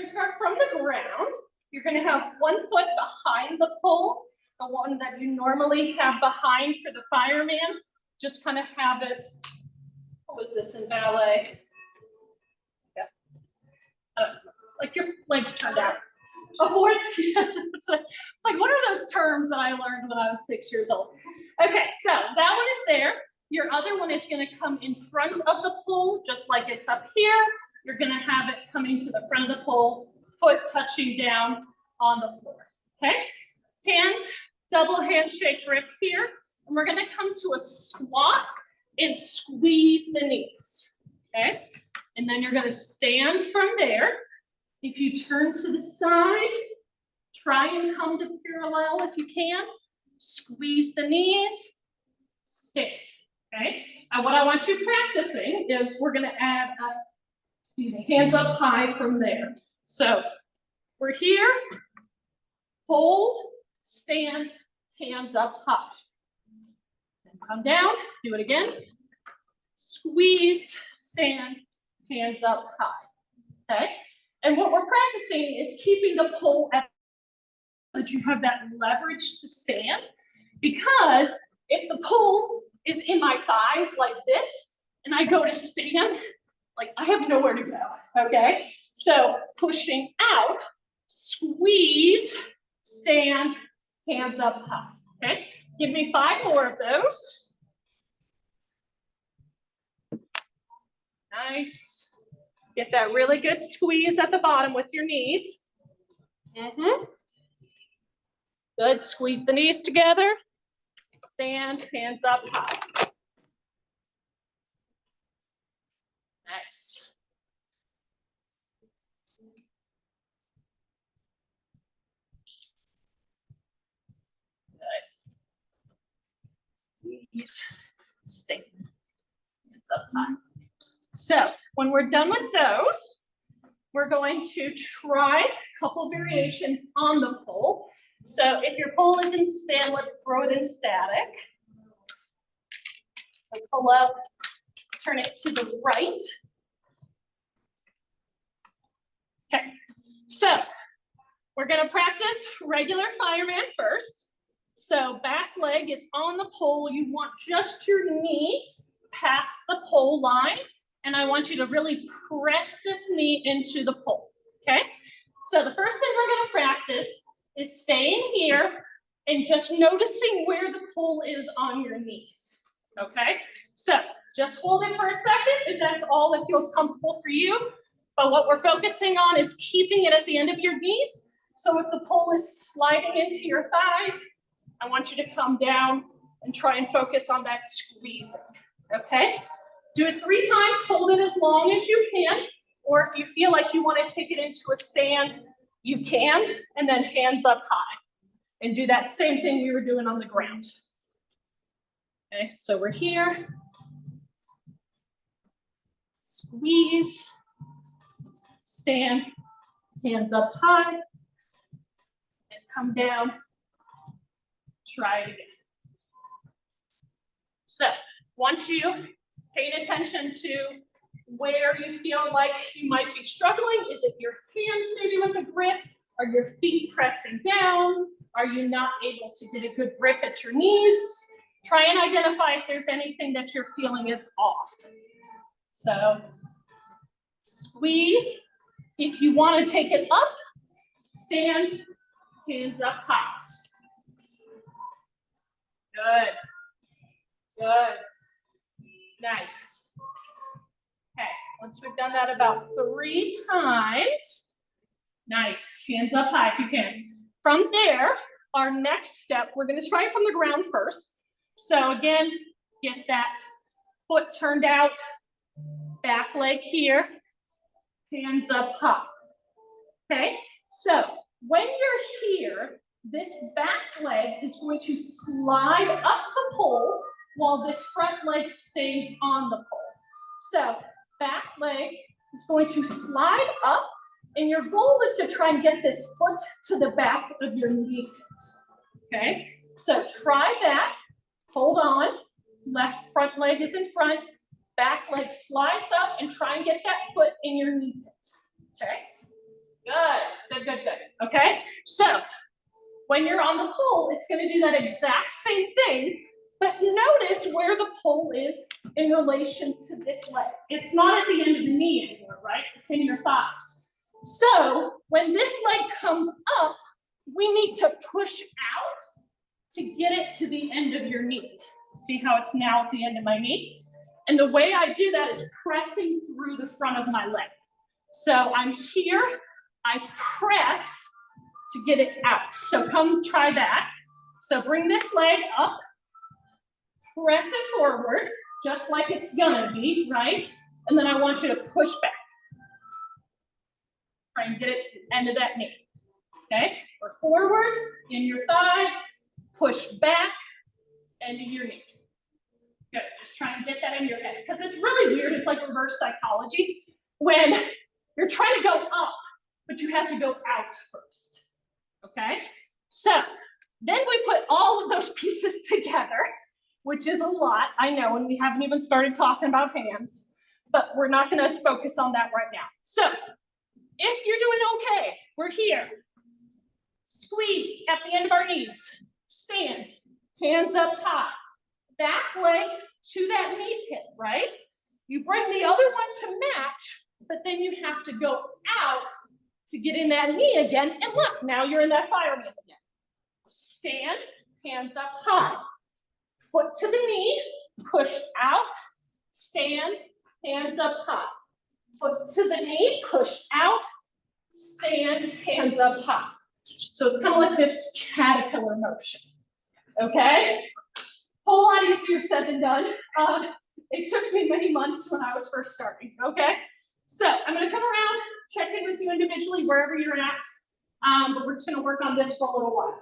to start from the ground. You're going to have one foot behind the pole, the one that you normally have behind for the fireman. Just kind of have it, what was this in ballet? Yeah. Like your legs turned out. A fourth, it's like, what are those terms that I learned when I was 6 years old? Okay, so that one is there. Your other one is going to come in front of the pole, just like it's up here. You're going to have it coming to the front of the pole, foot touching down on the floor. Okay, hands, double handshake grip here. And we're going to come to a squat and squeeze the knees. Okay, and then you're going to stand from there. If you turn to the side, try and come to parallel if you can. Squeeze the knees, stand. Okay, and what I want you practicing is we're going to add hands up high from there. So we're here, hold, stand, hands up high. Then come down, do it again. Squeeze, stand, hands up high. Okay, and what we're practicing is keeping the pole at so that you have that leverage to stand, because if the pole is in my thighs like this, and I go to stand, like I have nowhere to go, okay? So pushing out, squeeze, stand, hands up high, okay? Give me 5 more of those. Nice. Get that really good squeeze at the bottom with your knees. Good, squeeze the knees together. Stand, hands up high. Nice. Good. Please stand, hands up high. So when we're done with those, we're going to try a couple variations on the pole. So if your pole is in span, let's throw it in static. Pull up, turn it to the right. Okay, so we're going to practice regular fireman first. So back leg is on the pole. You want just your knee past the pole line. And I want you to really press this knee into the pole, okay? So the first thing we're going to practice is staying here and just noticing where the pole is on your knees, okay? So just hold it for a second if that's all that feels comfortable for you. But what we're focusing on is keeping it at the end of your knees. So if the pole is sliding into your thighs, I want you to come down and try and focus on that squeeze, okay? Do it 3 times, hold it as long as you can, or if you feel like you want to take it into a stand, you can, and then hands up high. And do that same thing we were doing on the ground. Okay, so we're here. Squeeze, stand, hands up high, and come down. Try it again. So once you paying attention to where you feel like you might be struggling. Is it your hands maybe with a grip? Are your feet pressing down? Are you not able to get a good grip at your knees? Try and identify if there's anything that you're feeling is off. So squeeze. If you want to take it up, stand, hands up high. Good. Good. Nice. Okay, once we've done that about 3 times, nice, hands up high if you can. From there, our next step, we're going to try it from the ground first. So again, get that foot turned out, back leg here, hands up high. Okay, so when you're here, this back leg is going to slide up the pole while this front leg stays on the pole. So back leg is going to slide up, and your goal is to try and get this foot to the back of your knee pit. Okay, so try that. Hold on. Left front leg is in front. Back leg slides up, and try and get that foot in your knee pit. Okay, good. Good, good, good. Okay, so when you're on the pole, it's going to do that exact same thing, but notice where the pole is in relation to this leg. It's not at the end of the knee anymore, right? It's in your thighs. So when this leg comes up, we need to push out to get it to the end of your knee. See how it's now at the end of my knee? And the way I do that is pressing through the front of my leg. So I'm here, I press to get it out. So come try that. So bring this leg up, press it forward, just like it's gonna be, right? And then I want you to push back. Try and get it to the end of that knee, okay? Or forward, in your thigh, push back, end of your knee. Good, just try and get that in your head, because it's really weird, it's like reverse psychology, when you're trying to go up, but you have to go out first, okay? So, then we put all of those pieces together, which is a lot, I know, and we haven't even started talking about hands, but we're not gonna focus on that right now. So, if you're doing okay, we're here. Squeeze at the end of our knees. Stand, hands up high. Back leg to that knee pit, right? You bring the other one to match, but then you have to go out to get in that knee again. And look, now you're in that fireman again. Stand, hands up high. Foot to the knee, push out, stand, hands up high. Foot to the knee, push out, stand, hands up high. So it's kind of like this caterpillar motion, okay? Whole lot easier said than done. It took me many months when I was first starting, okay? So I'm gonna come around, check in with you individually wherever you're at, but we're just gonna work on this for a little while.